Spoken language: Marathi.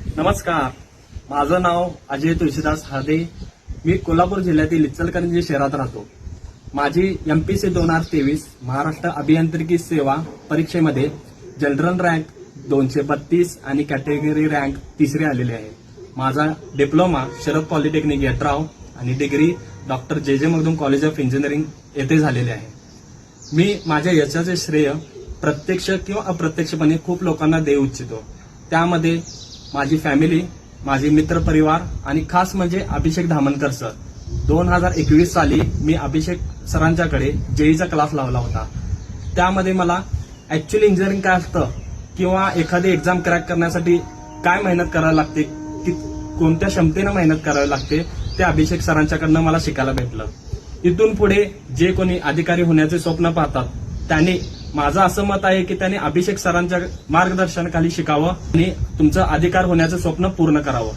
नमस्कार, माझं नाव अजय तुळशीदास हादे. मी कोल्हापूर जिल्ह्यातील इचलकरंजी शहरात राहतो. माझी MPC 2023 महाराष्ट्र अभियांत्रिकी सेवा परीक्षेमध्ये जनरल रँक 232 आणि कॅटेगरी रँक 3री आलेली आहे. माझा डिप्लोमा शरद पॉलिटेक्निक यड्राव आणि डिग्री डॉक्टर जे मगदूम कॉलेज ऑफ इंजिनिअरिंग येथे झालेले आहे. मी माझ्या यशाचे श्रेय प्रत्यक्ष किंवा अप्रत्यक्षपणे खूप लोकांना देऊ इच्छितो. त्यामध्ये माझी फॅमिली, माझे मित्रपरिवार आणि खास म्हणजे अभिषेक धामणकर सर. 2021 साली मी अभिषेक सरांच्याकडे जेईचा क्लास लावला होता. त्यामध्ये मला ऍक्च्युअली इंजिनिअरिंग काय असतं किंवा एखादी एक्झाम क्रॅक करण्यासाठी काय मेहनत करावी लागते, कोणत्या क्षमतेनं मेहनत करावी लागते, ते अभिषेक सरांच्याकडनं मला शिकायला भेटलं. इथून पुढे जे कोणी अधिकारी होण्याचे स्वप्न पाहतात त्यांनी, माझं असं मत आहे की त्यांनी अभिषेक सरांच्या मार्गदर्शनाखाली शिकावं आणि तुमचं अधिकार होण्याचं स्वप्न पूर्ण करावं.